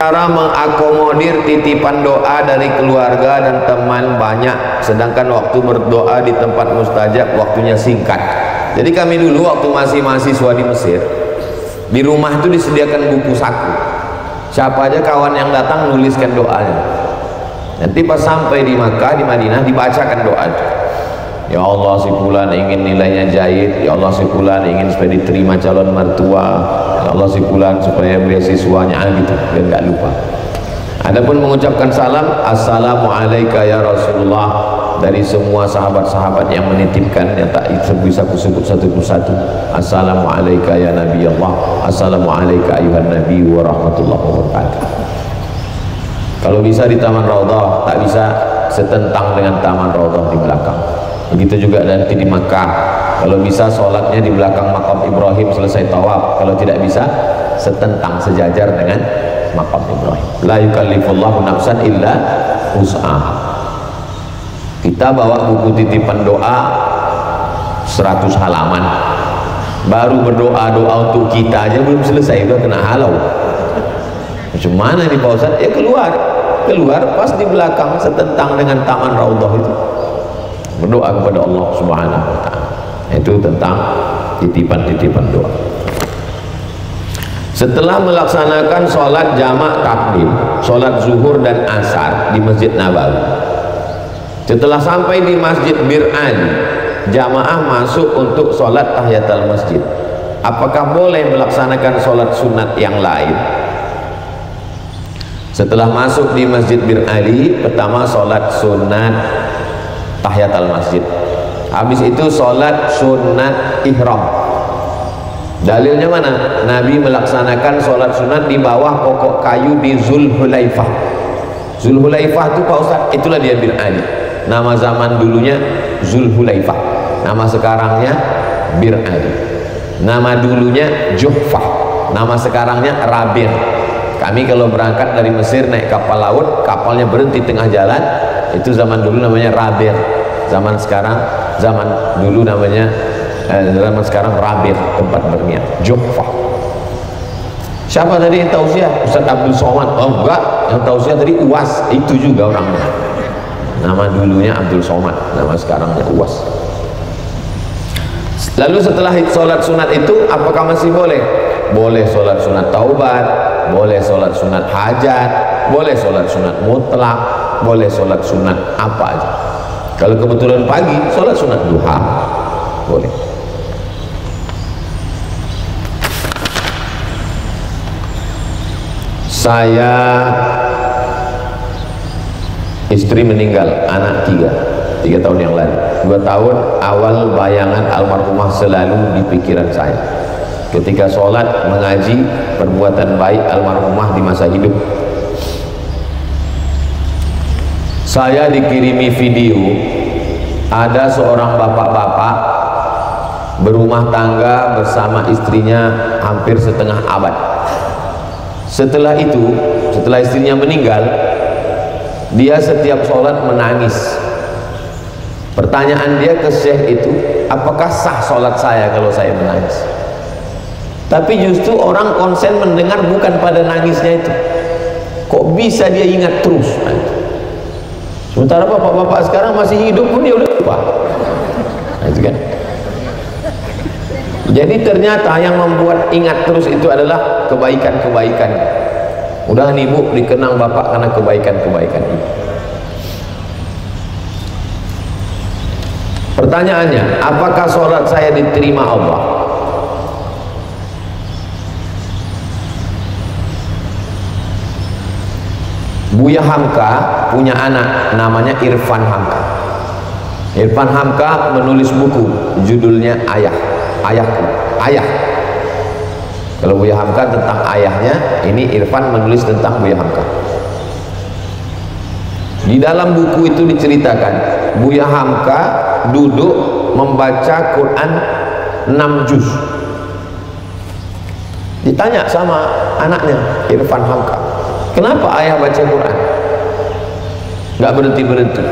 Cara mengakomodir titipan doa dari keluarga dan teman banyak, sedangkan waktu berdoa di tempat mustajab waktunya singkat. Jadi kami dulu waktu masih mahasiswa di Mesir, di rumah itu disediakan buku saku. Siapa aja kawan yang datang nuliskan doanya. Nanti pas sampai di Makkah, di Madinah, dibacakan doa itu. Ya Allah, si fulan ingin nilainya jahit. Ya Allah, si fulan ingin supaya diterima calon mertua. Ya Allah, si fulan supaya beasiswanya gitu, biar nggak lupa. Adapun mengucapkan salam, Assalamualaikum ya Rasulullah, dari semua sahabat-sahabat yang menitipkan, yang tak bisa aku sebut satu persatu. Assalamualaikum ya Nabi Allah, Assalamualaikum ayuhan Nabi wa rahmatullahi wabarakatuh. Kalau bisa di Taman Raudhah, tak bisa setentang dengan Taman Raudhah di belakang. Begitu juga nanti di Makkah, kalau bisa sholatnya di belakang makam Ibrahim selesai tawaf. Kalau tidak bisa, setentang sejajar dengan makam Ibrahim. La yukallifullahu nafsan illa wus'aha. Kita bawa buku titipan doa 100 halaman, baru berdoa-doa untuk kita aja belum selesai, udah kena halau. Macam mana nih Pak Ustaz? Ya keluar pas di belakang setentang dengan Taman Raudhah itu, berdoa kepada Allah Subhanahu wa ta'ala. Itu tentang titipan-titipan doa. Setelah melaksanakan sholat jamak takdim, sholat zuhur dan asar di Masjid Nabawi, setelah sampai di Masjid Bir Ali, jamaah masuk untuk sholat tahiyatul masjid. Apakah boleh melaksanakan sholat sunat yang lain? Setelah masuk di Masjid Bir Ali, pertama sholat sunat tahiyatul masjid, habis itu sholat sunat ihram. Dalilnya mana? Nabi melaksanakan sholat sunat di bawah pokok kayu di Zulhulaifah. Zulhulaifah itu Pak Ustaz, itulah dia Bir Ali. Nama zaman dulunya Zulhulaifah, nama sekarangnya Bir Ali. Nama dulunya Juhfah, nama sekarangnya Rabir. Kami kalau berangkat dari Mesir naik kapal laut, kapalnya berhenti tengah jalan, itu zaman dulu namanya Rabir. Zaman dulu namanya zaman sekarang Rabir, tempat berniat. Juhfah. Siapa tadi yang tausiah? Ustaz Abdul Somad? Oh enggak, yang tausiah tadi Uwas, itu juga orangnya. Nama dulunya Abdul Somad, nama sekarangnya Uwas. Lalu setelah sholat sunat itu, apakah masih boleh? Boleh sholat sunat taubat, boleh sholat sunat hajat, boleh sholat sunat mutlak, boleh sholat sunat apa aja. Kalau kebetulan pagi, sholat sunat duha boleh. Saya istri meninggal, anak 3 tahun yang lalu. 2 tahun awal bayangan almarhumah selalu di pikiran saya. Ketika sholat, mengaji, perbuatan baik almarhumah di masa hidup. Saya dikirimi video, ada seorang bapak-bapak berumah tangga bersama istrinya hampir setengah abad. Setelah itu, setelah istrinya meninggal, dia setiap sholat menangis. Pertanyaan dia ke syekh itu, apakah sah sholat saya kalau saya menangis? Tapi justru orang konsen mendengar bukan pada nangisnya itu. Kok bisa dia ingat terus? Sementara bapak-bapak sekarang masih hidup pun dia udah lupa. Nah, itu kan. Jadi ternyata yang membuat ingat terus itu adalah kebaikan-kebaikan. Udah nih Bu, dikenang bapak karena kebaikan-kebaikan itu. Pertanyaannya, apakah sholat saya diterima Allah? Buya Hamka punya anak namanya Irfan Hamka. Irfan Hamka menulis buku judulnya Ayahku. Ayah. Kalau Buya Hamka tentang ayahnya, ini Irfan menulis tentang Buya Hamka. Di dalam buku itu diceritakan Buya Hamka duduk membaca Quran 6 juz. Ditanya sama anaknya Irfan Hamka, kenapa ayah baca Quran? Nggak berhenti-berhenti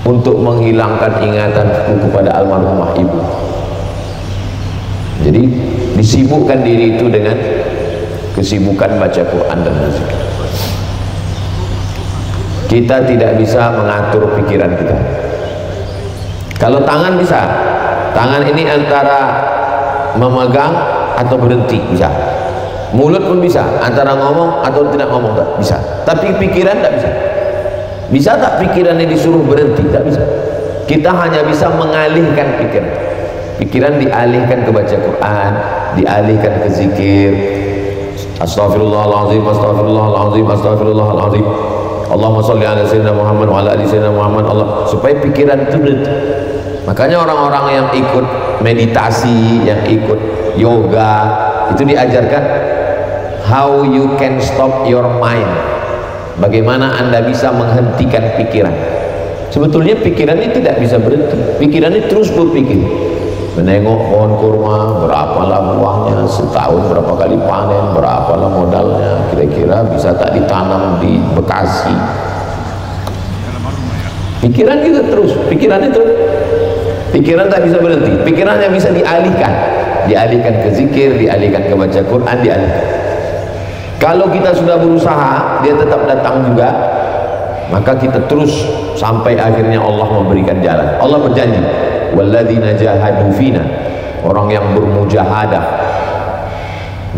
untuk menghilangkan ingatanku kepada almarhumah ibu. Jadi disibukkan diri itu dengan kesibukan baca Quran dan musik. Kita tidak bisa mengatur pikiran kita. Kalau tangan bisa, tangan ini antara memegang atau berhenti bisa. Mulut pun bisa, antara ngomong atau tidak ngomong tak bisa. Tapi pikiran tak bisa. Bisa tak pikirannya disuruh berhenti? Tak bisa. Kita hanya bisa mengalihkan pikiran. Pikiran dialihkan ke baca Quran, dialihkan ke zikir. Astaghfirullahaladzim, astaghfirullahaladzim, astaghfirullahaladzim. Allahumma sholli ala sayyidina Muhammad wa ala ali sayyidina Muhammad. Allah, supaya pikiran itu berhenti. Makanya orang-orang yang ikut meditasi, yang ikut yoga, itu diajarkan how you can stop your mind. Bagaimana Anda bisa menghentikan pikiran. Sebetulnya pikiran ini tidak bisa berhenti. Pikiran ini terus berpikir. Menengok pohon kurma, berapalah buahnya, setahun berapa kali panen, berapalah modalnya, kira-kira bisa tak ditanam di Bekasi. Pikiran kita terus, pikiran itu, pikiran tak bisa berhenti. Pikirannya bisa dialihkan, dialihkan ke zikir, dialihkan ke baca Quran, dialihkan. Kalau kita sudah berusaha, dia tetap datang juga, maka kita terus sampai akhirnya Allah memberikan jalan. Allah berjanji, walladzina jahadu fina, orang yang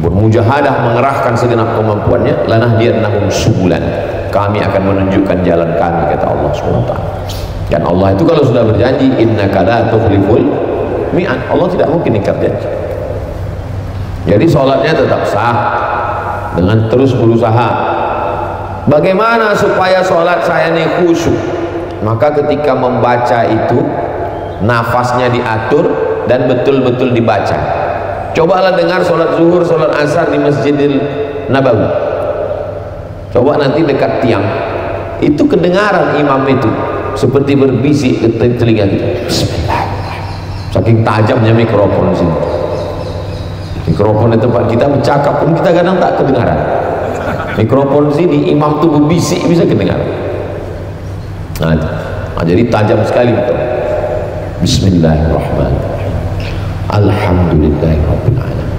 bermujahadah mengerahkan segenap kemampuannya, lanahdiyannahum subulan, kami akan menunjukkan jalan kami, kata Allah SWT. Dan Allah itu kalau sudah berjanji, innaka la tukhliful mi'ad, Allah tidak mungkin ingkar janji. Jadi sholatnya tetap sah dengan terus berusaha. Bagaimana supaya sholat saya ini khusyuk? Maka ketika membaca itu nafasnya diatur dan betul-betul dibaca. Cobalah dengar sholat zuhur, sholat asar di Masjidil Nabawi. Coba nanti dekat tiang, itu kedengaran imam itu seperti berbisik ke telinga kita. Bismillahirrahmanirrahim. Saking tajamnya mikrofon sini. Mikrofon di tempat kita bercakap pun kita kadang tak kedengaran. Mikrofon sini imam tuh berbisik bisa kedengaran. Nah, jadi tajam sekali betul. Bismillahirrahmanirrahim. Alhamdulillahirabbil alamin.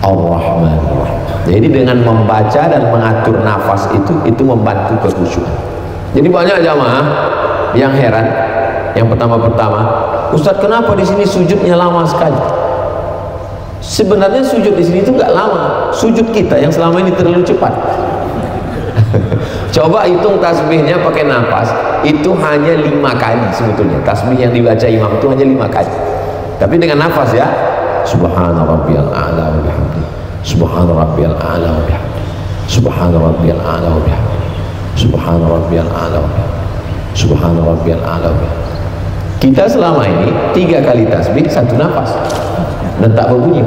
Ar-Rahmanir-Rahim. Jadi dengan membaca dan mengatur nafas itu membantu kekhusyukan. Jadi banyak jamaah yang heran, yang pertama-pertama, Ustadz kenapa di sini sujudnya lama sekali? Sebenarnya sujud di sini itu nggak lama, sujud kita yang selama ini terlalu cepat. Coba hitung tasbihnya pakai nafas, itu hanya 5 kali sebetulnya. Tasbih yang dibaca imam itu hanya 5 kali. Tapi dengan nafas ya, Subhana rabbiyal a'la wa bihamdi, Subhana rabbiyal a'la wa bihamdi, Subhana rabbiyal a'la wa bihamdi, Subhana rabbiyal a'la wa bihamdi, Subhana rabbiyal a'la wa bihamdi. Kita selama ini 3 kali tasbih 1 nafas dan tak berbunyi.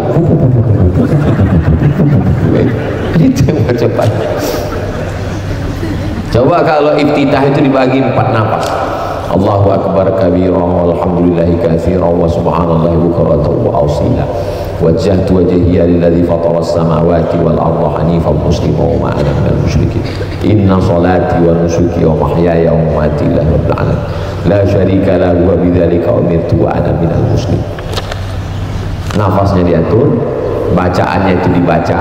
Itu yang cepat. Coba kalau iftitah itu dibagi 4 nafas. Allahu akbar kabira walhamdulillahi katsira wa subhanallahi bukratan wa asila. Wajjahtu wajhiya lilladzi fatara as-samawati wal arda hanifan musliman wa ma ana minal musyrikin. Inna salati wa nusuki wa mahyaya wa mamati lillahi rabbil alamin. La syarika lahu wa bidzalika umirtu wa ana minal muslimin. Nafasnya diatur, bacaannya itu dibaca,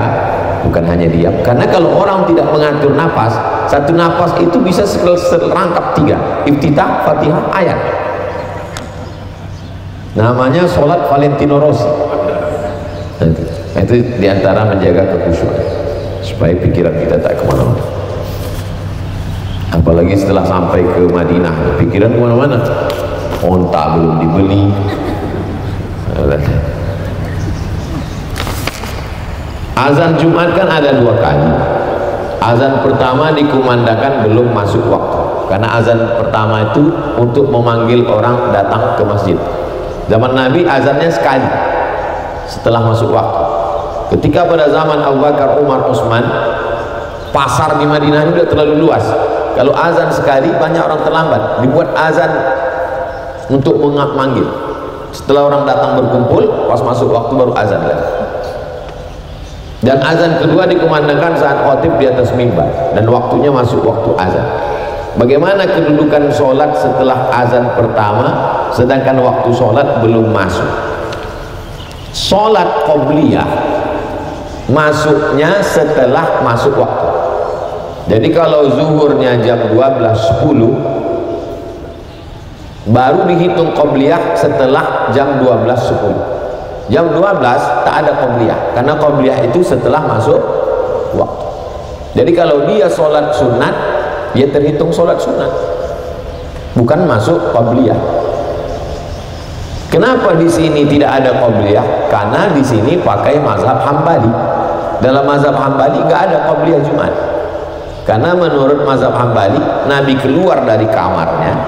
bukan hanya diam. Karena kalau orang tidak mengatur nafas, satu nafas itu bisa serangkap 3, iftitah, fatihah, ayat. Namanya sholat Valentino Rossi. Nah, itu diantara menjaga kekhusyukan supaya pikiran kita tak kemana-mana. Apalagi setelah sampai ke Madinah, pikiran kemana-mana. Onta belum dibeli. Azan Jumat kan ada 2 kali. Azan pertama dikumandangkan belum masuk waktu, karena azan pertama itu untuk memanggil orang datang ke masjid. Zaman Nabi azannya sekali setelah masuk waktu. Ketika pada zaman Abu Bakar, Umar, Utsman, pasar di Madinah ini sudah terlalu luas. Kalau azan sekali banyak orang terlambat, dibuat azan untuk memanggil. Setelah orang datang berkumpul, pas masuk waktu baru azan lagi. Dan azan kedua dikumandangkan saat khatib di atas mimbar dan waktunya masuk waktu azan. Bagaimana kedudukan sholat setelah azan pertama sedangkan waktu sholat belum masuk? Sholat qobliyah masuknya setelah masuk waktu. Jadi kalau zuhurnya jam 12.10 baru dihitung qobliyah setelah jam 12.10. Jam 12 tak ada qobliyah, karena qobliyah itu setelah masuk waktu. Jadi kalau dia sholat sunat, dia terhitung sholat sunat, bukan masuk qobliyah. Kenapa di sini tidak ada qobliyah? Karena di sini pakai mazhab Hambali. Dalam mazhab Hambali nggak ada qobliyah Jumat. Karena menurut mazhab Hambali, Nabi keluar dari kamarnya,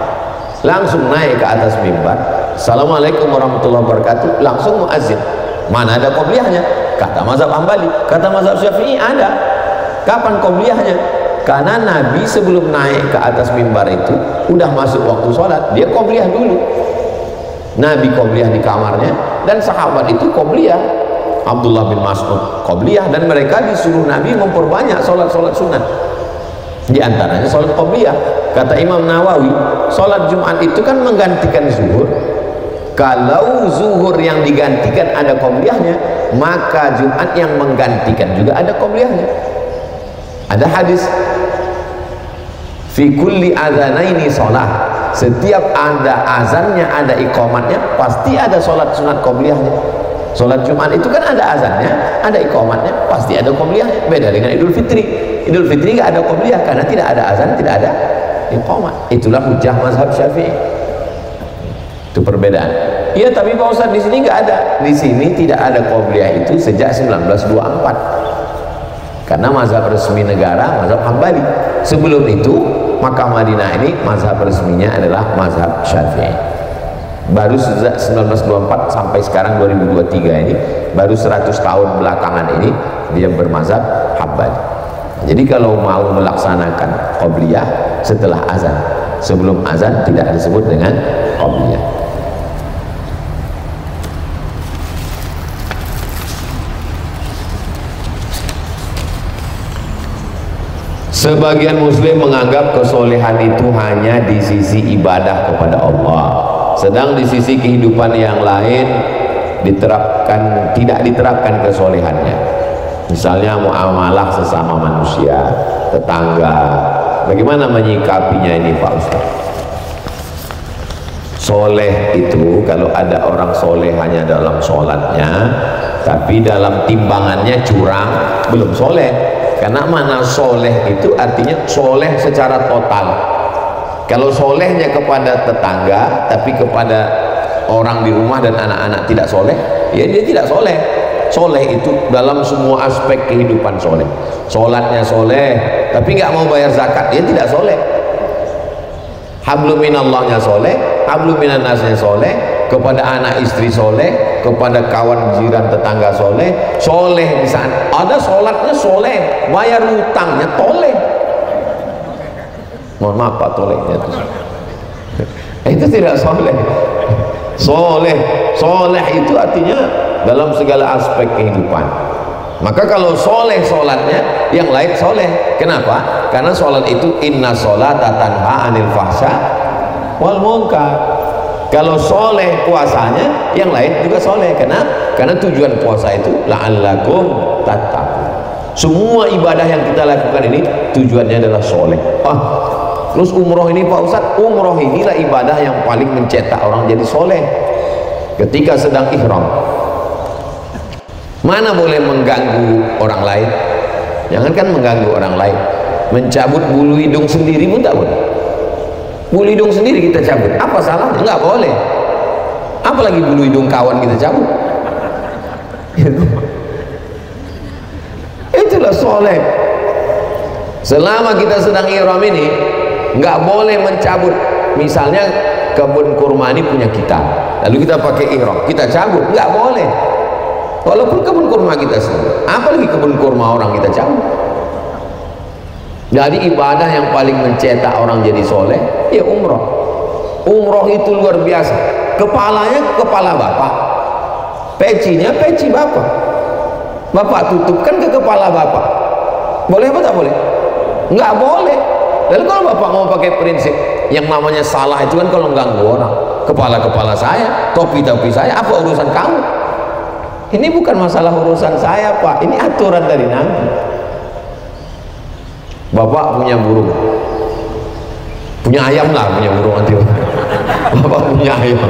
langsung naik ke atas mimbar, Assalamualaikum warahmatullahi wabarakatuh, langsung muazzin. Mana ada qobliyahnya? Kata mazhab Hambali. Kata mazhab Syafi'i ada. Kapan qobliyahnya? Karena Nabi sebelum naik ke atas mimbar itu udah masuk waktu sholat, dia qobliyah dulu. Nabi qobliyah di kamarnya, dan sahabat itu qobliyah. Abdullah bin Mas'ud qobliyah, dan mereka disuruh Nabi memperbanyak sholat-sholat sunat, di antaranya sholat qobliyah. Kata Imam Nawawi, sholat Jumat itu kan menggantikan zuhur. Kalau zuhur yang digantikan ada qobliyahnya, maka Jumat yang menggantikan juga ada qobliyahnya. Ada hadis, fi kulli adzanaini sholat, setiap ada azannya, ada iqamatnya, pasti ada sholat sunat qobliyahnya. Sholat Jumat itu kan ada azannya, ada iqamatnya, pasti ada qobliyahnya. Beda dengan Idul Fitri. Idul Fitri nggak ada qobliyah karena tidak ada azan, tidak ada iqamat. Itulah hujjah mazhab Syafi'i. Itu perbedaan. Iya, tapi Pak Ustadz di sini nggak ada. Di sini tidak ada qobliyah itu sejak 1924. Karena mazhab resmi negara mazhab Hambali. Sebelum itu Makkah Madinah ini mazhab resminya adalah mazhab Syafi'i. Baru sejak 1924 sampai sekarang 2023 ini, baru 100 tahun belakangan ini dia bermazhab Hambali. Jadi kalau mau melaksanakan qobliyah setelah azan, sebelum azan tidak disebut dengan qobliyah. Sebagian muslim menganggap kesolehan itu hanya di sisi ibadah kepada Allah, sedang di sisi kehidupan yang lain tidak diterapkan kesolehannya. Misalnya muamalah sesama manusia, tetangga, bagaimana menyikapinya ini Pak Ustaz? Soleh itu kalau ada orang soleh hanya dalam sholatnya, tapi dalam timbangannya curang, belum soleh. Karena mana soleh itu artinya soleh secara total. Kalau solehnya kepada tetangga tapi kepada orang di rumah dan anak-anak tidak soleh, ya dia tidak soleh. Soleh itu dalam semua aspek kehidupan soleh. Sholatnya soleh tapi nggak mau bayar zakat, dia tidak soleh. Hablum minallahnya soleh, hablum minannasnya soleh, kepada anak istri soleh, kepada kawan jiran tetangga soleh, soleh di sana. Ada sholatnya soleh, bayar hutangnya toleh. Mohon maaf Pak, tolehnya itu tidak soleh. Soleh itu artinya dalam segala aspek kehidupan. Maka kalau soleh sholatnya, yang lain soleh. Kenapa? Karena sholat itu inna sholata tanha anil fahsya wal munkar. Kalau soleh puasanya, yang lain juga soleh. Karena tujuan puasa itu la'allakum tattaqun. Semua ibadah yang kita lakukan ini tujuannya adalah soleh. Terus umroh ini Pak Ustadz, umroh inilah ibadah yang paling mencetak orang jadi soleh. Ketika sedang ihram, mana boleh mengganggu orang lain? Jangankan mengganggu orang lain, mencabut bulu hidung sendiri pun tak boleh. Bulu hidung sendiri kita cabut, apa salahnya? Enggak boleh. Apalagi bulu hidung kawan kita cabut. Itulah soleh. Selama kita sedang ihram ini, nggak boleh mencabut. Misalnya kebun kurma ini punya kita, lalu kita pakai ihram, kita cabut, nggak boleh. Walaupun kebun kurma kita sendiri, apalagi kebun kurma orang kita cabut. Jadi ibadah yang paling mencetak orang jadi soleh, ya umroh. Umroh itu luar biasa. Kepalanya kepala bapak, pecinya peci bapak. Bapak tutupkan ke kepala bapak. Boleh apa tak boleh? Nggak boleh. Lalu kalau bapak mau pakai prinsip yang namanya salah itu kan kalau ganggu orang, kepala-kepala saya, topi-topi saya, apa urusan kamu? Ini bukan masalah urusan saya Pak, ini aturan dari Nabi. Bapak punya burung, punya ayam lah, punya burung nanti. Bapak punya ayam,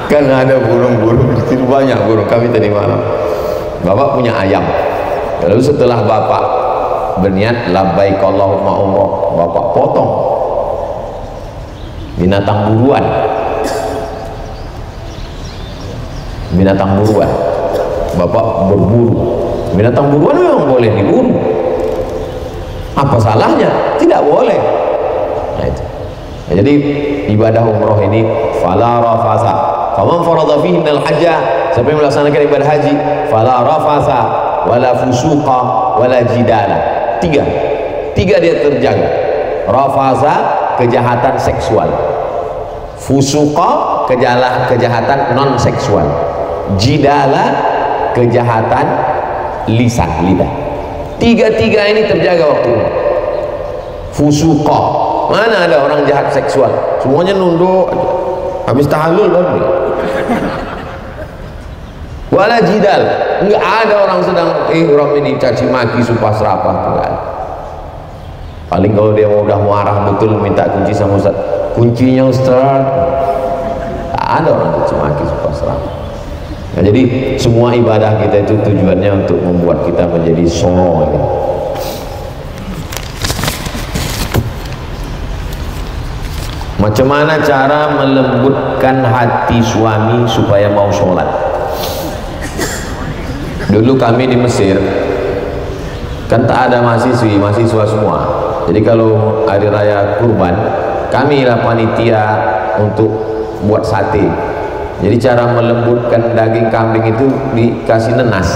kan ada burung-burung di situ, banyak burung kami tadi malam. Bapak punya ayam, lalu setelah Bapak berniat labbaik Allahumma umrah, Bapak potong binatang buruan, Bapak berburu. Binatang buruan memang boleh diburu, apa salahnya? Tidak boleh. Nah, itu. Nah, jadi ibadah umroh ini fala rafasa faman farada fihi al hajja, siapa yang melaksanakan ibadah haji, fala rafasa wala fusuqa wala jidala. Tiga dia terjaga. Rafasa, kejahatan seksual. Fusuqa, kejahatan non seksual. Jidala, kejahatan lisan, lidah. Tiga ini terjaga waktu ini. Fusuqa, mana ada orang jahat seksual, semuanya nunduk habis tahallul baru. Wala jidal, enggak ada orang sedang ihram ini caci maki sumpah serapah, enggak. Paling kalau dia udah marah betul minta kunci sama Ustaz, kuncinya Ustaz. Ada orang caci maki sumpah serapah. Nah, jadi semua ibadah kita itu tujuannya untuk membuat kita menjadi soleh. Macam mana cara melembutkan hati suami supaya mau sholat? Dulu kami di Mesir kan tak ada mahasiswa semua. Jadi kalau hari raya kurban, kami lah panitia untuk buat sate. Jadi cara melembutkan daging kambing itu dikasih nenas.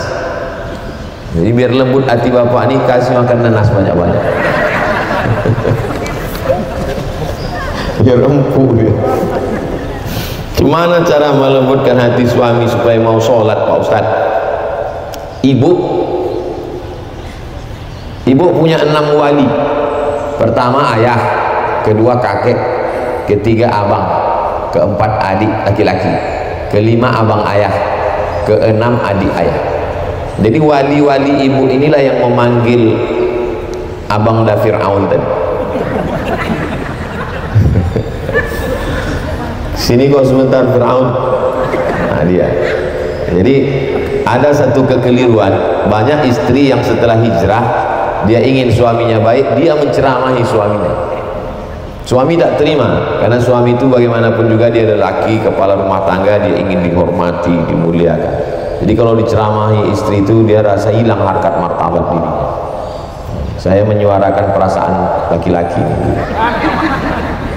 Jadi biar lembut hati bapak ini, kasih makan nenas banyak-banyak. Biar empuk dia. Gimana cara melembutkan hati suami supaya mau sholat Pak Ustaz? Ibu punya 6 wali. Pertama ayah, kedua kakek, ketiga abang, keempat adik laki-laki, kelima abang ayah, keenam adik ayah. Jadi wali-wali ibu inilah yang memanggil abang da Fir'aun tadi. Sini kau sebentar Fir'aun. Nah dia. Jadi ada satu kekeliruan, banyak istri yang setelah hijrah dia ingin suaminya baik, dia menceramahi suaminya. Suami tak terima, karena suami itu bagaimanapun juga dia adalah laki, kepala rumah tangga, dia ingin dihormati, dimuliakan. Jadi kalau diceramahi istri itu dia rasa hilang harkat martabat dirinya. Saya menyuarakan perasaan laki-laki.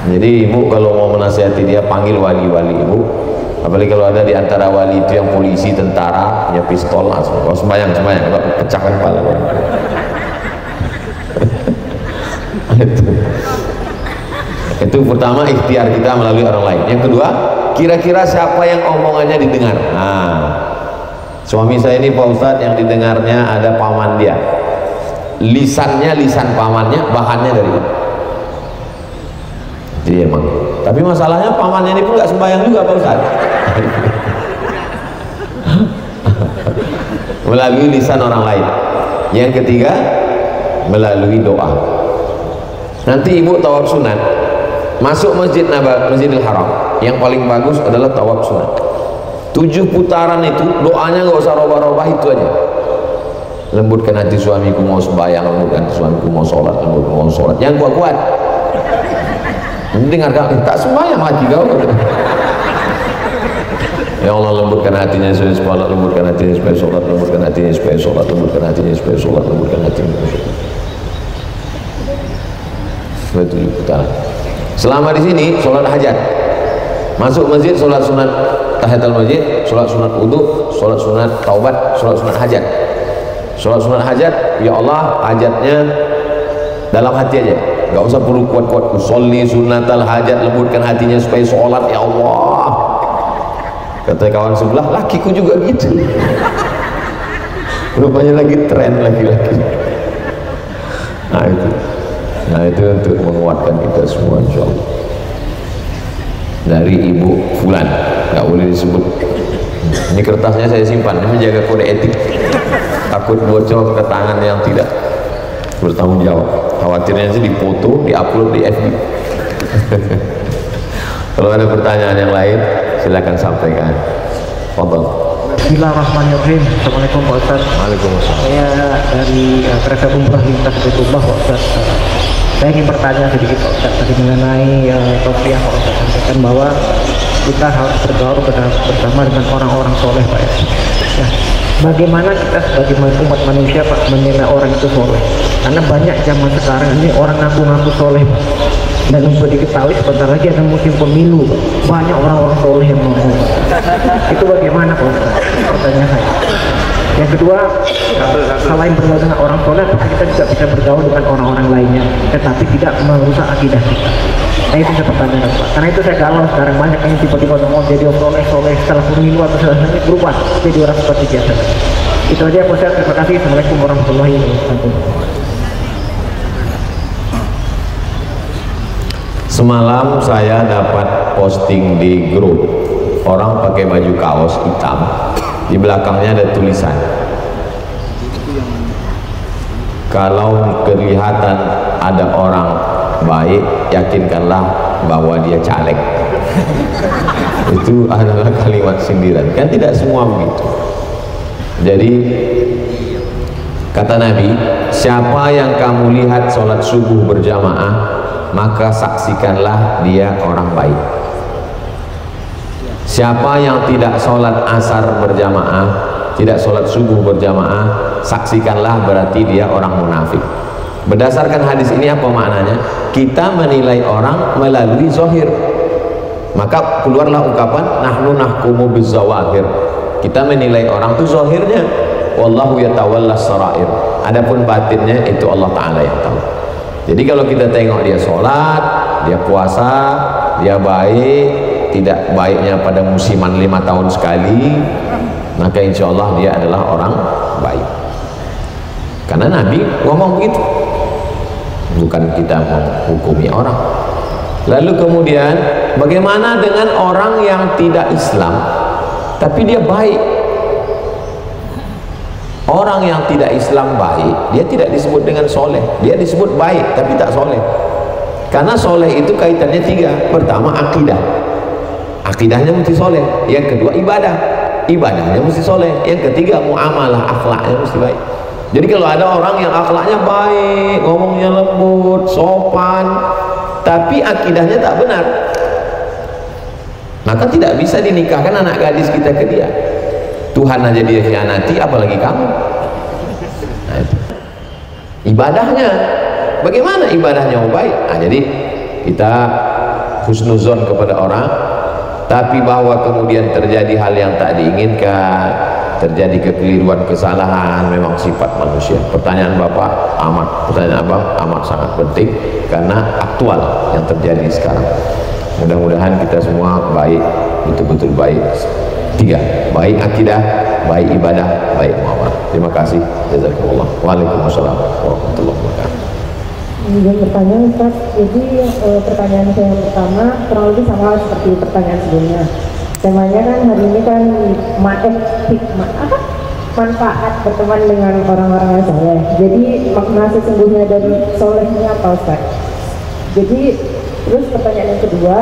Jadi ibu kalau mau menasihati dia, panggil wali-wali ibu. Apalagi kalau ada di antara wali itu yang polisi, tentara, punya pistol, langsung kalau sembahyang, pecahkan kepala. Itu pertama, ikhtiar kita melalui orang lain. Yang kedua, kira-kira siapa yang omongannya didengar. Nah, suami saya ini Pak Ustadz, yang didengarnya ada paman dia, lisannya lisan pamannya, bahannya dari itu. Jadi emang, tapi masalahnya pamannya ini pun gak sembahyang juga Pak Ustadz. Melalui lisan orang lain. Yang ketiga, melalui doa. Nanti ibu tawaf sunat, masuk Masjidil Haram, yang paling bagus adalah tawaf sunat. 7 putaran itu doanya gak usah robah-robah, itu aja. Lembutkan hati suamiku mau sembahyang, lembutkan hati suamiku mau sholat, lembutkan mau sholat. Yang kuat-kuat. Dengarkan, tak sembahyang lagi kau. Ya Allah, lembutkan hatinya supaya sholat, lembutkan hatinya supaya sholat, lembutkan hatinya supaya sholat, lembutkan hatinya supaya sholat, lembutkan hatinya supaya sholat. 7 putaran. Selama di sini sholat hajat, masuk masjid sholat sunat tahiyatul masjid, sholat sunat wudu, sholat sunat taubat, sholat sunat hajat. Sholat sunat hajat, ya Allah, hajatnya dalam hati aja, nggak usah perlu kuat-kuat. Usolli sunatal hajat, lembutkan hatinya supaya sholat, ya Allah. Kata kawan sebelah, lakiku juga gitu. Rupanya lagi tren laki-laki. Nah itu untuk menguatkan kita semua, insyaallah. Dari ibu fulan, nggak boleh disebut Ini kertasnya saya simpan, ini menjaga kode etik. Takut bocor ke tangan yang tidak bertanggung jawab. Khawatirnya sih dipoto, diupload di FB. Kalau ada pertanyaan yang lain, silakan sampaikan. Fadhal. Bismillahirrahmanirrahim. Assalamualaikum Pak Ustaz. Waalaikumsalam. Saya dari kereta umrah lintas Baitullah Pak Ustaz. Saya ingin bertanya sedikit Pak Ustaz tadi mengenai tausiah Pak Ustaz sampaikan bahwa kita harus bergaul bersama dengan orang-orang soleh Pak ya. Nah, bagaimana kita sebagai umat manusia Pak menilai orang itu soleh? Karena banyak zaman sekarang ini orang ngaku-ngaku soleh Pak. Dan untuk diketahui sebentar lagi ada musim pemilu Pak. Banyak orang-orang soleh yang mau Pak. Itu bagaimana Pak Ustaz? Pertanyaan saya. Yang kedua, selain bergaul dengan orang soleh, kita juga bisa bergaul dengan orang-orang lainnya, tetapi tidak merusak akidah kita. Nah itu saya pertanyaan Pak. Karena itu saya galau sekarang banyak yang tiba-tiba ngomong jadi orang soleh setelah pemilu atau setelahnya berubah jadi orang seperti biasa. Itu aja Pak Ustaz. Terima kasih. Assalamualaikum warahmatullahi wabarakatuh. Semalam saya dapat posting di grup, orang pakai baju kaos hitam, di belakangnya ada tulisan, kalau kelihatan ada orang baik, yakinkanlah bahwa dia caleg. Itu adalah kalimat sindiran, kan tidak semua begitu. Jadi kata Nabi, siapa yang kamu lihat sholat subuh berjamaah, maka saksikanlah dia orang baik. Siapa yang tidak sholat asar berjamaah, tidak sholat subuh berjamaah, saksikanlah berarti dia orang munafik. Berdasarkan hadis ini apa maknanya? Kita menilai orang melalui zahir. Maka keluarlah ungkapan nahnu nahkumu bizzawahir. Kita menilai orang itu zahirnya. Wallahu yatawallas sarair. Adapun batinnya itu Allah Ta'ala yang tahu. Jadi kalau kita tengok dia sholat, dia puasa, dia baik, tidak baiknya pada musiman 5 tahun sekali, maka insya Allah dia adalah orang baik. Karena Nabi ngomong begitu, bukan kita menghukumi orang. Lalu kemudian bagaimana dengan orang yang tidak Islam tapi dia baik? Orang yang tidak Islam baik, dia tidak disebut dengan soleh, dia disebut baik tapi tak soleh. Karena soleh itu kaitannya 3. Pertama akidah, akidahnya mesti soleh. Yang kedua ibadah, ibadahnya mesti soleh. Yang ketiga muamalah, akhlaknya mesti baik. Jadi kalau ada orang yang akhlaknya baik, ngomongnya lembut, sopan, tapi akidahnya tak benar, maka tidak bisa dinikahkan anak gadis kita ke dia. Tuhan aja dia khianati, apalagi kamu. Nah, itu. Ibadahnya bagaimana? Ibadahnya mau baik. Nah, jadi kita husnuzon kepada orang, tapi bahwa kemudian terjadi hal yang tak diinginkan, terjadi kekeliruan, kesalahan, memang sifat manusia. Pertanyaan Bapak pertanyaan Abang amat sangat penting karena aktual yang terjadi sekarang. Mudah-mudahan kita semua baik, betul-betul baik. 3, baik akidah, baik ibadah, baik muamalah. Terima kasih. Jazakumullah. Waalaikumsalam warahmatullahi wabarakatuh. Izin bertanya Ustaz, jadi pertanyaan saya yang pertama kurang lebih sama seperti pertanyaan sebelumnya. Temanya kan hari ini kan manfaat berteman dengan orang-orang yang soleh. Jadi makna sesungguhnya dari solehnya apa Ustaz? Jadi terus pertanyaan yang kedua,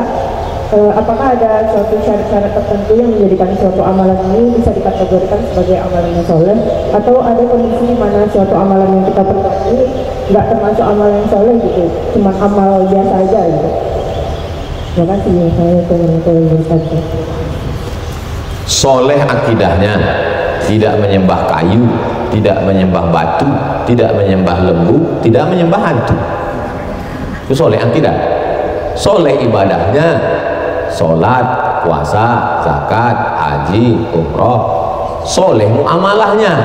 apakah ada suatu syarat-syarat tertentu yang menjadikan suatu amalan ini bisa dikategorikan sebagai amalan yang soleh, atau ada kondisi di mana suatu amalan yang kita perbuat ini nggak termasuk amalan yang soleh gitu, cuma amal biasa aja gitu? Terima kasih. Saya komentar. Soleh akidahnya, tidak menyembah kayu, tidak menyembah batu, tidak menyembah lembu, tidak menyembah hantu. Itu soleh akidah. Soleh ibadahnya, sholat, puasa, zakat, haji, umroh. Soleh muamalahnya,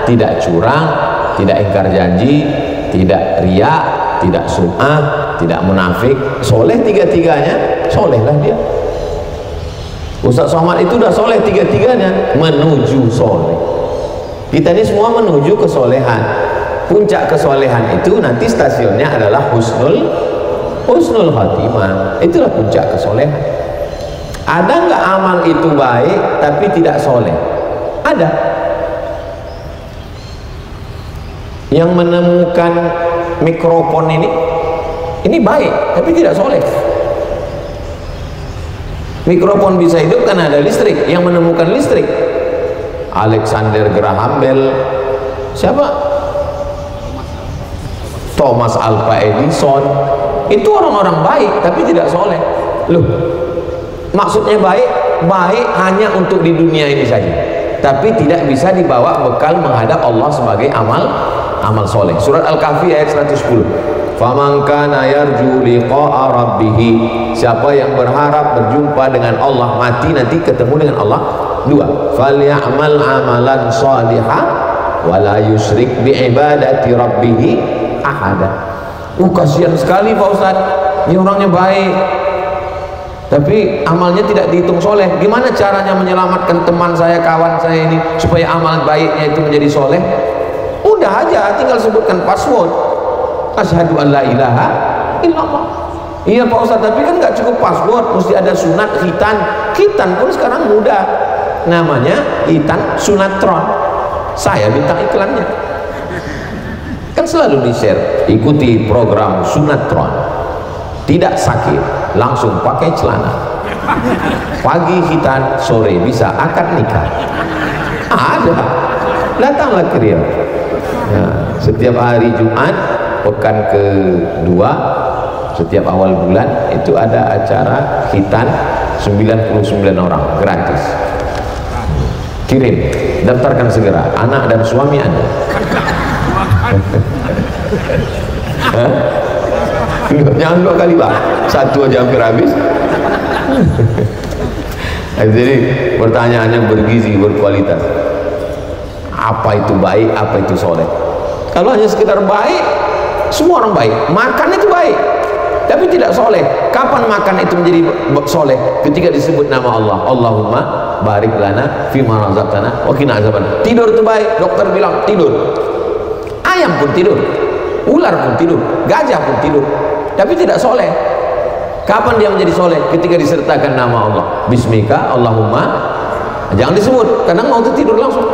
tidak curang, tidak ingkar janji, tidak riya, tidak sum'ah, tidak munafik. Soleh 3-tiganya, solehlah dia. Ustaz Somad itu udah soleh 3-tiganya, menuju soleh. Kita ini semua menuju kesolehan. Puncak kesolehan itu nanti stasiunnya adalah husnul khatimah. Itulah puncak kesolehan. Ada nggak amal itu baik tapi tidak soleh? Ada. Yang menemukan mikrofon ini baik tapi tidak soleh. Mikrofon bisa hidup karena ada listrik. Yang menemukan listrik Alexander Graham Bell, siapa? Thomas Alva Edison. Itu orang-orang baik tapi tidak soleh. Loh, maksudnya baik hanya untuk di dunia ini saja, tapi tidak bisa dibawa bekal menghadap Allah sebagai amal soleh. Surat Al-Kahfi ayat 110. Faman kana yarju liqa'a rabbih, siapa yang berharap berjumpa dengan Allah, mati nanti ketemu dengan Allah. 2, falyamal amalan salihah wa la yusyrik bi ibadati rabbih ahada. Kasihan sekali Pak Ustaz, ini orangnya baik tapi amalnya tidak dihitung soleh. Gimana caranya menyelamatkan teman saya, kawan saya ini supaya amal baiknya itu menjadi soleh? Udah aja, tinggal sebutkan password, asyhadu an la ilaha illallah. Iya Pak Ustaz, tapi kan nggak cukup password, mesti ada sunat, khitan pun sekarang mudah, namanya khitan sunatron. Saya bintang iklannya kan selalu di share. Ikuti program sunatron, tidak sakit, langsung pakai celana, pagi khitan, sore bisa akad nikah. Ada, datanglah ke Riau. Nah, setiap hari Jumat pekan kedua setiap awal bulan itu ada acara khitan 99 orang gratis. Kirim, daftarkan segera anak dan suami Anda. Jangan 2 kali Pak, 1 aja hampir habis. Jadi pertanyaannya bergizi, berkualitas. Apa itu baik, apa itu soleh? Kalau hanya sekedar baik, semua orang baik. Makan itu baik tapi tidak soleh. Kapan makan itu menjadi soleh? Ketika disebut nama Allah, Allahumma barik lana fima razaqtana wa qina azaban. Tidur itu baik, dokter bilang tidur. Ayam pun tidur, ular pun tidur, gajah pun tidur, tapi tidak soleh. Kapan dia menjadi soleh? Ketika disertakan nama Allah, bismika Allahumma, jangan disebut, kadang mau tidur langsung.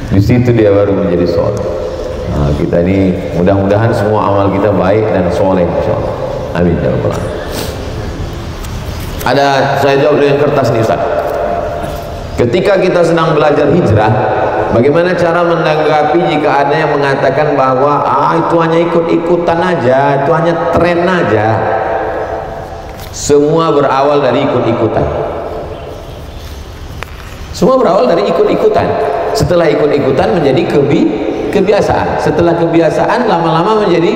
Di situ dia baru menjadi soleh. Nah, kita ini mudah-mudahan semua amal kita baik dan soleh, insyaallah. Amin ya rabbal alamin. Ada, saya jawab dengan kertas nih Ustaz. Ketika kita sedang belajar hijrah, bagaimana cara menanggapi jika ada yang mengatakan bahwa itu hanya ikut-ikutan aja, itu hanya tren aja. Semua berawal dari ikut-ikutan. Semua berawal dari ikut-ikutan. Setelah ikut-ikutan menjadi kebiasaan. Setelah kebiasaan lama-lama menjadi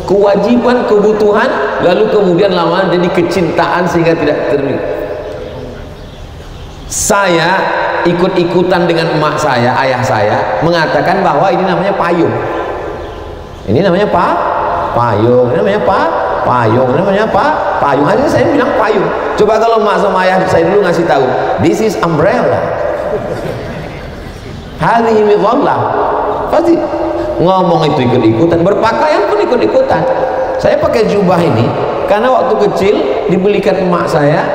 kewajiban, kebutuhan, lalu kemudian lama jadi kecintaan sehingga tidak terlihat. Saya ikut-ikutan dengan emak saya, ayah saya mengatakan bahwa ini namanya payung. Ini namanya payung. Ini namanya payung. Ini namanya payung. Akhirnya saya bilang payung. Coba kalau emak sama ayah saya dulu ngasih tahu, this is umbrella. Hadhihi midhallah. Pasti ngomong itu ikut-ikutan, berpakaian pun ikut-ikutan. Saya pakai jubah ini karena waktu kecil dibelikan emak saya,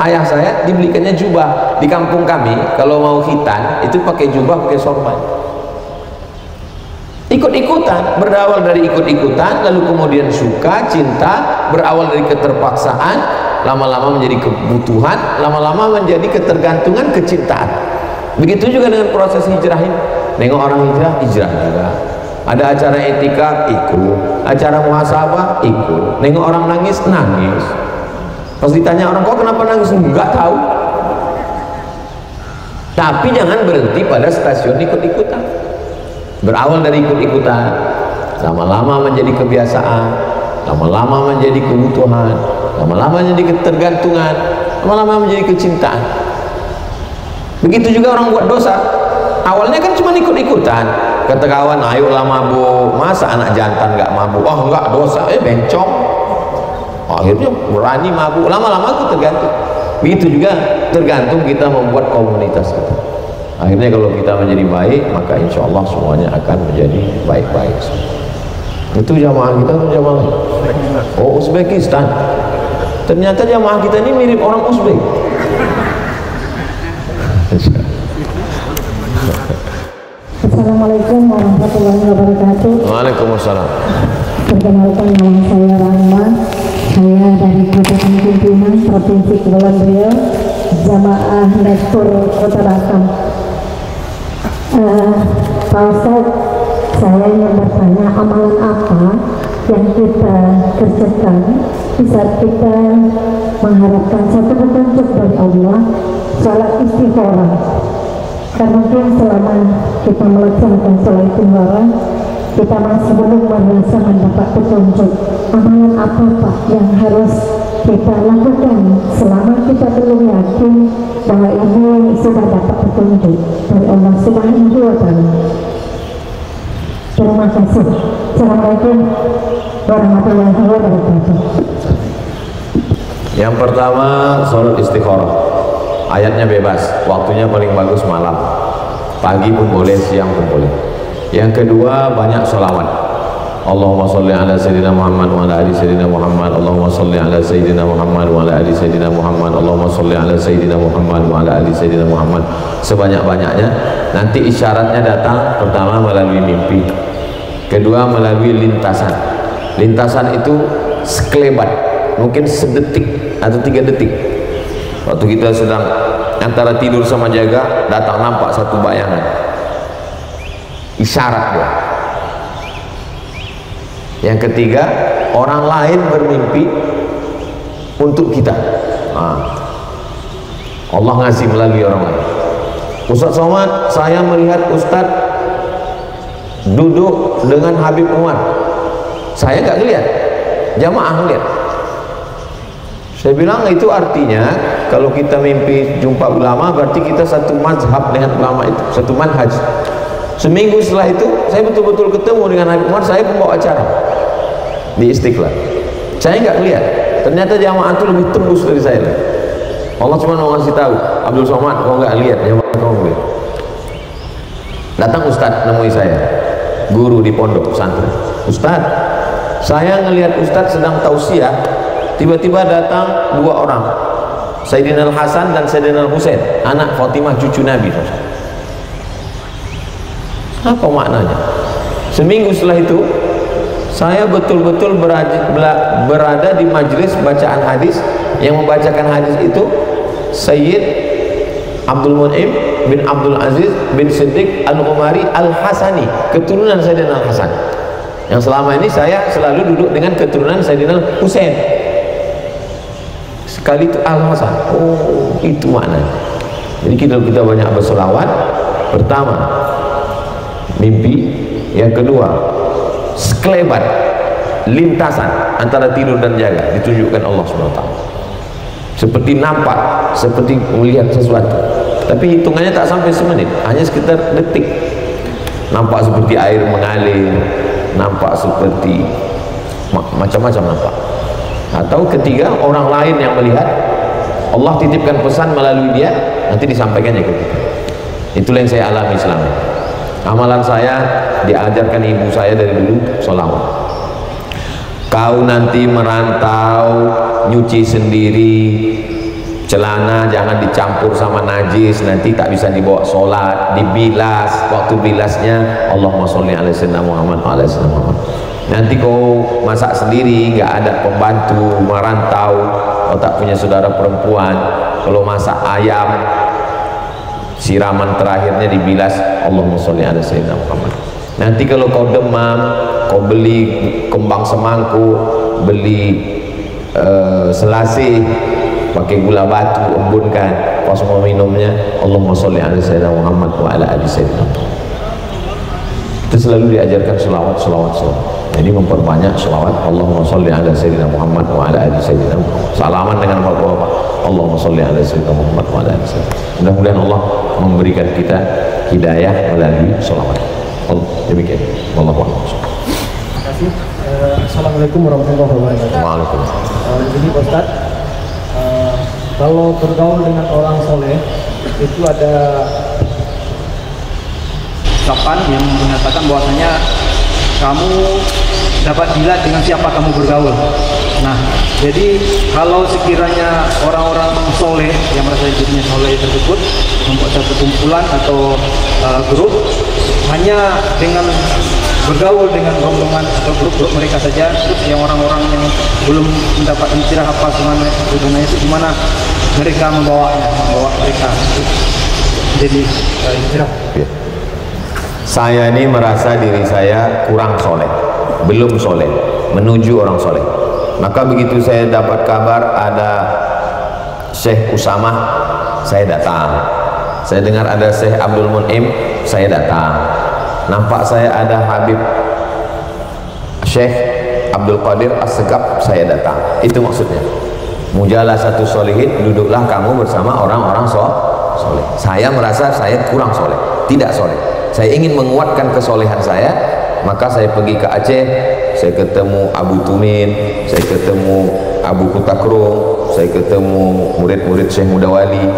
ayah saya dibelikannya jubah. Di kampung kami kalau mau khitan itu pakai jubah, pakai sorban. Ikut-ikutan, berawal dari ikut-ikutan, lalu kemudian suka, cinta, berawal dari keterpaksaan, lama-lama menjadi kebutuhan, lama-lama menjadi ketergantungan, kecintaan. Begitu juga dengan proses hijrah ini. Nengok orang hijrah juga. Ada acara etika, ikut. Acara muhasabah, ikut. Nengok orang nangis. Pas ditanya orang, kok kenapa nangis? Enggak tahu. Tapi jangan berhenti pada stasiun ikut-ikutan. Berawal dari ikut-ikutan, lama-lama menjadi kebiasaan, lama-lama menjadi kebutuhan, lama-lama menjadi ketergantungan, lama-lama menjadi kecintaan. Begitu juga orang buat dosa. Awalnya kan cuma ikut-ikutan. Kata kawan, ayolah mabuk. Masa anak jantan nggak mabuk? Oh enggak, dosa, bencong. Akhirnya berani mabuk. Lama-lama aku tergantung. Begitu juga tergantung kita membuat komunitas kita. Akhirnya kalau kita menjadi baik, maka insya Allah semuanya akan menjadi baik-baik. Itu jamaah kita atau jamaah? Oh, Uzbekistan. Ternyata jamaah kita ini mirip orang Uzbek. Assalamualaikum warahmatullahi wabarakatuh. Waalaikumsalam. Perkenalkan, nama saya Rahma. Saya dari Kabupaten Pimpinan Provinsi Kepulauan Riau, Jamaah Nestor Kota Batam. Pak Ustadz, saya ingin bertanya, amalan apa yang kita kerjakan di saat kita mengharapkan satu petunjuk dari Allah, salat istikharah? Karena mungkin selama kita melaksanakan salat istikharah, kita masih belum merasa mendapat petunjuk. Amalan apa Pak yang harus kita lakukan selama kita belum yakin bahwa ini sudah dapat petunjuk dari Allah Subhanahu wa Ta'ala? Terima kasih. Assalamualaikum warahmatullahi wabarakatuh. Yang pertama, sholat istikharah. Ayatnya bebas, waktunya paling bagus malam. Pagi pun boleh, siang pun boleh. Yang kedua, banyak sholawat. Allahumma sholli ala sayyidina Muhammad wa ala ali sayyidina Muhammad. Allahumma sholli ala sayyidina Muhammad wa ala ali sayyidina Muhammad. Allahumma sholli ala sayyidina Muhammad wa ala ali sayyidina Muhammad. Sebanyak-banyaknya. Nanti isyaratnya datang pertama melalui mimpi, kedua melalui lintasan. Lintasan itu sekelebat, mungkin sedetik atau 3 detik. Waktu kita sedang antara tidur sama jaga, datang nampak satu bayangan, isyarat dia. Yang ketiga, orang lain bermimpi untuk kita. Allah ngasih melalui orang lain. Ustaz Somad, saya melihat Ustaz duduk dengan Habib Umar. Saya nggak lihat, jamaah lihat. Saya bilang itu artinya kalau kita mimpi jumpa ulama, berarti kita satu mazhab dengan ulama itu, satu manhaj. Seminggu setelah itu saya betul-betul ketemu dengan Habib Umar. Saya pembawa acara di Istiqlal. Saya nggak lihat, ternyata jamaah itu lebih tembus dari saya. Allah cuma mau ngasih tahu, Abdul Somad, kau nggak lihat, jamaah kau lihat. Datang Ustadz nemui saya, guru di pondok pesantren. Ustadz, saya ngelihat Ustadz sedang tausiah, tiba-tiba datang 2 orang, Sayyidina Al-Hasan dan Sayyidina Al-Husain, anak Fatimah cucu Nabi. Apa maknanya? Seminggu setelah itu saya betul-betul berada di majelis bacaan hadis. Yang membacakan hadis itu Sayyid Abdul Mun'im bin Abdul Aziz bin Siddiq Al-Umari Al-Hasani, keturunan Sayyidina Al-Hasan. Yang selama ini saya selalu duduk dengan keturunan Sayyidina Husain. Sekali itu Al-Hasan. Oh, itu maknanya. Jadi kita banyak berselawat. Pertama, mimpi. Yang kedua, sekelebat, lintasan antara tidur dan jaga, ditunjukkan Allah SWT. Seperti nampak, seperti melihat sesuatu, tapi hitungannya tak sampai semenit, hanya sekitar detik. Nampak seperti air mengalir, nampak seperti macam-macam nampak. Atau ketiga, orang lain yang melihat, Allah titipkan pesan melalui dia, nanti disampaikannya ke kita. Itulah yang saya alami selama ini. Amalan saya diajarkan ibu saya dari dulu, sholawat. Kau nanti merantau, nyuci sendiri, celana jangan dicampur sama najis, nanti tak bisa dibawa sholat, dibilas. Waktu bilasnya Allahumma sholli ala sayyidina Muhammad wa ala sayyidina Muhammad. Nanti kau masak sendiri, nggak ada pembantu, merantau, kau tak punya saudara perempuan, kalau masak ayam, siraman terakhirnya dibilas Allahumma sholli ala sayyidina Muhammad. Nanti kalau kau demam, kau beli kembang semangkuk, beli selasih, pakai gula batu, embunkan, pas mau minumnya Allahumma sholli ala sayyidina Muhammad wa ala ali sayyidina Muhammad. Itu selalu diajarkan selawat. Jadi memperbanyak selawat. Allahumma sholli ala sayyidina Muhammad wa ala ali sayyidina Muhammad. Salaman dengan bapak-bapak, Allahumma sholli ala sayyidina Muhammad wa ala ali sayyidina Muhammad. Mudah-mudahan Allah memberikan kita hidayah melalui selawat. Demikian. Wallahu a'lam. Terima kasih. Assalamualaikum warahmatullahi wabarakatuh. Waalaikumsalam. Jadi Pak Ustaz, kalau bergaul dengan orang soleh itu ada ucapan yang menyatakan bahwasanya kamu dapat dilihat dengan siapa kamu bergaul. Nah, jadi kalau sekiranya orang-orang soleh yang merasa dirinya soleh tersebut membuat satu kumpulan atau grup hanya dengan bergaul dengan rombongan atau grup-grup mereka saja, terus yang orang-orang yang belum mendapat intirah apa sebenarnya itu gimana mereka membawa mereka jadi intirah. Saya ini merasa diri saya kurang soleh, belum soleh, menuju orang soleh. Maka begitu saya dapat kabar ada Syekh Usamah, saya datang. Saya dengar ada Syekh Abdul Mun'im, saya datang. Nampak saya ada Habib Syekh Abdul Qadir As-Segaf, saya datang. Itu maksudnya. Mujalah satu solihin, duduklah kamu bersama orang-orang soleh. Saya merasa saya kurang soleh, tidak soleh. Saya ingin menguatkan kesolehan saya, maka saya pergi ke Aceh, saya ketemu Abu Tumin, saya ketemu Abu Kutakrung, saya ketemu murid-murid Syekh Mudawali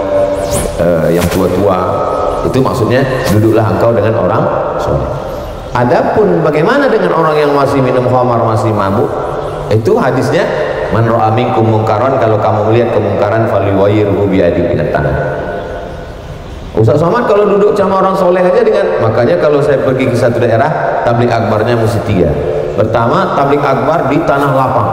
yang tua-tua. Itu maksudnya duduklah engkau dengan orang soleh. Adapun bagaimana dengan orang yang masih minum khamar, masih mabuk, itu hadisnya man ra'a minkum mungkaran, kalau kamu melihat kemungkaran falyughayyirhu biyadihi, dengan tangan. Ustaz Somad kalau duduk sama orang soleh aja dengan, makanya kalau saya pergi ke satu daerah, tablik akbarnya mesti 3. Pertama, tablik akbar di tanah lapang.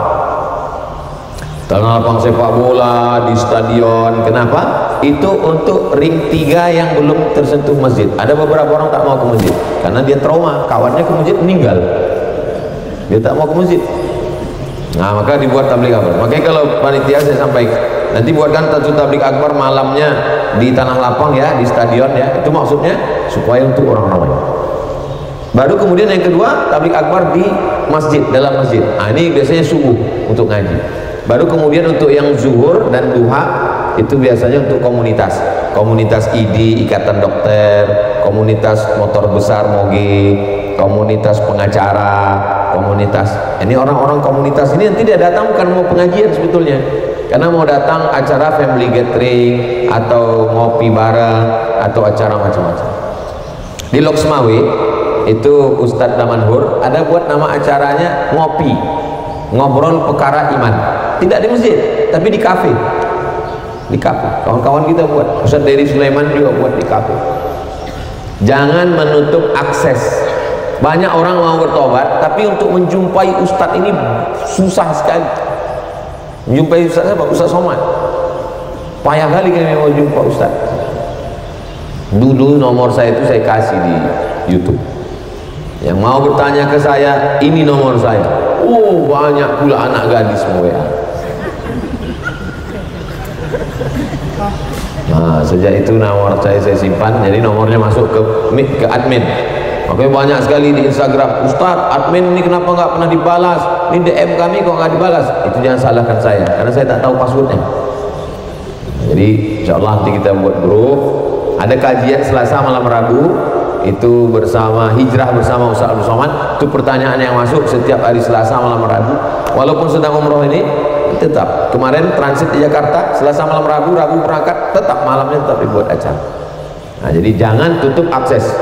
Tanah lapang sepak bola, di stadion. Kenapa? Itu untuk ring 3 yang belum tersentuh masjid. Ada beberapa orang tak mau ke masjid karena dia trauma, kawannya ke masjid meninggal, dia tak mau ke masjid. Nah, maka dibuat tablik akbar. Makanya kalau panitia saya sampaikan, nanti buatkan satu tablik akbar malamnya di tanah lapang ya, di stadion ya. Itu maksudnya supaya untuk orang ramai. Baru kemudian yang kedua, tablik akbar di masjid, dalam masjid. Nah, ini biasanya subuh untuk ngaji. Baru kemudian untuk yang zuhur dan duha, itu biasanya untuk komunitas. Komunitas ID, Ikatan Dokter, komunitas motor besar moge, komunitas pengacara, komunitas. Ini orang-orang komunitas ini yang tidak datang bukan mau pengajian sebetulnya, karena mau datang acara family gathering atau ngopi bareng atau acara macam-macam. Di Loksmawe itu Ustadz Damanhur ada buat nama acaranya ngopi, ngobrol perkara iman. Tidak di masjid, tapi di kafe. Di kafe. Kawan-kawan kita buat. Ustadz Dery Sulaiman juga buat di kafe. Jangan menutup akses. Banyak orang mau bertobat, tapi untuk menjumpai Ustadz ini susah sekali. Menjumpai Ustadz siapa? Ustadz Somad. Payah kali kami mau jumpa Ustadz. Dulu nomor saya itu saya kasih di YouTube. Yang mau bertanya ke saya, ini nomor saya. Oh, banyak pula anak gadis mau ya. Nah, sejak itu nomor saya simpan, jadi nomornya masuk ke admin. Makanya banyak sekali di Instagram, Ustadz, admin ini kenapa nggak pernah dibalas? Ini DM kami kok nggak dibalas? Itu jangan salahkan saya, karena saya tak tahu passwordnya. Jadi insya Allah nanti kita buat grup. Ada kajian Selasa malam Rabu, itu bersama hijrah bersama Ustaz Abdul Somad. Itu pertanyaan yang masuk setiap hari Selasa malam Rabu. Walaupun sedang umroh ini, tetap kemarin transit di Jakarta, Selasa malam Rabu, Rabu berangkat, tetap malamnya tetap dibuat acara. Nah, jadi jangan tutup akses.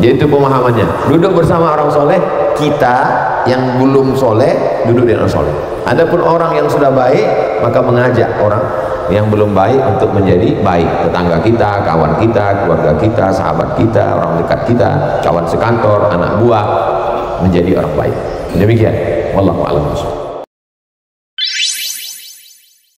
Jadi itu pemahamannya. Duduk bersama orang soleh, kita yang belum soleh duduk dengan orang soleh. Adapun orang yang sudah baik, maka mengajak orang yang belum baik untuk menjadi baik. Tetangga kita, kawan kita, keluarga kita, sahabat kita, orang dekat kita, kawan sekantor, anak buah, menjadi orang baik. Demikian. Wallahu a'lam bishawab.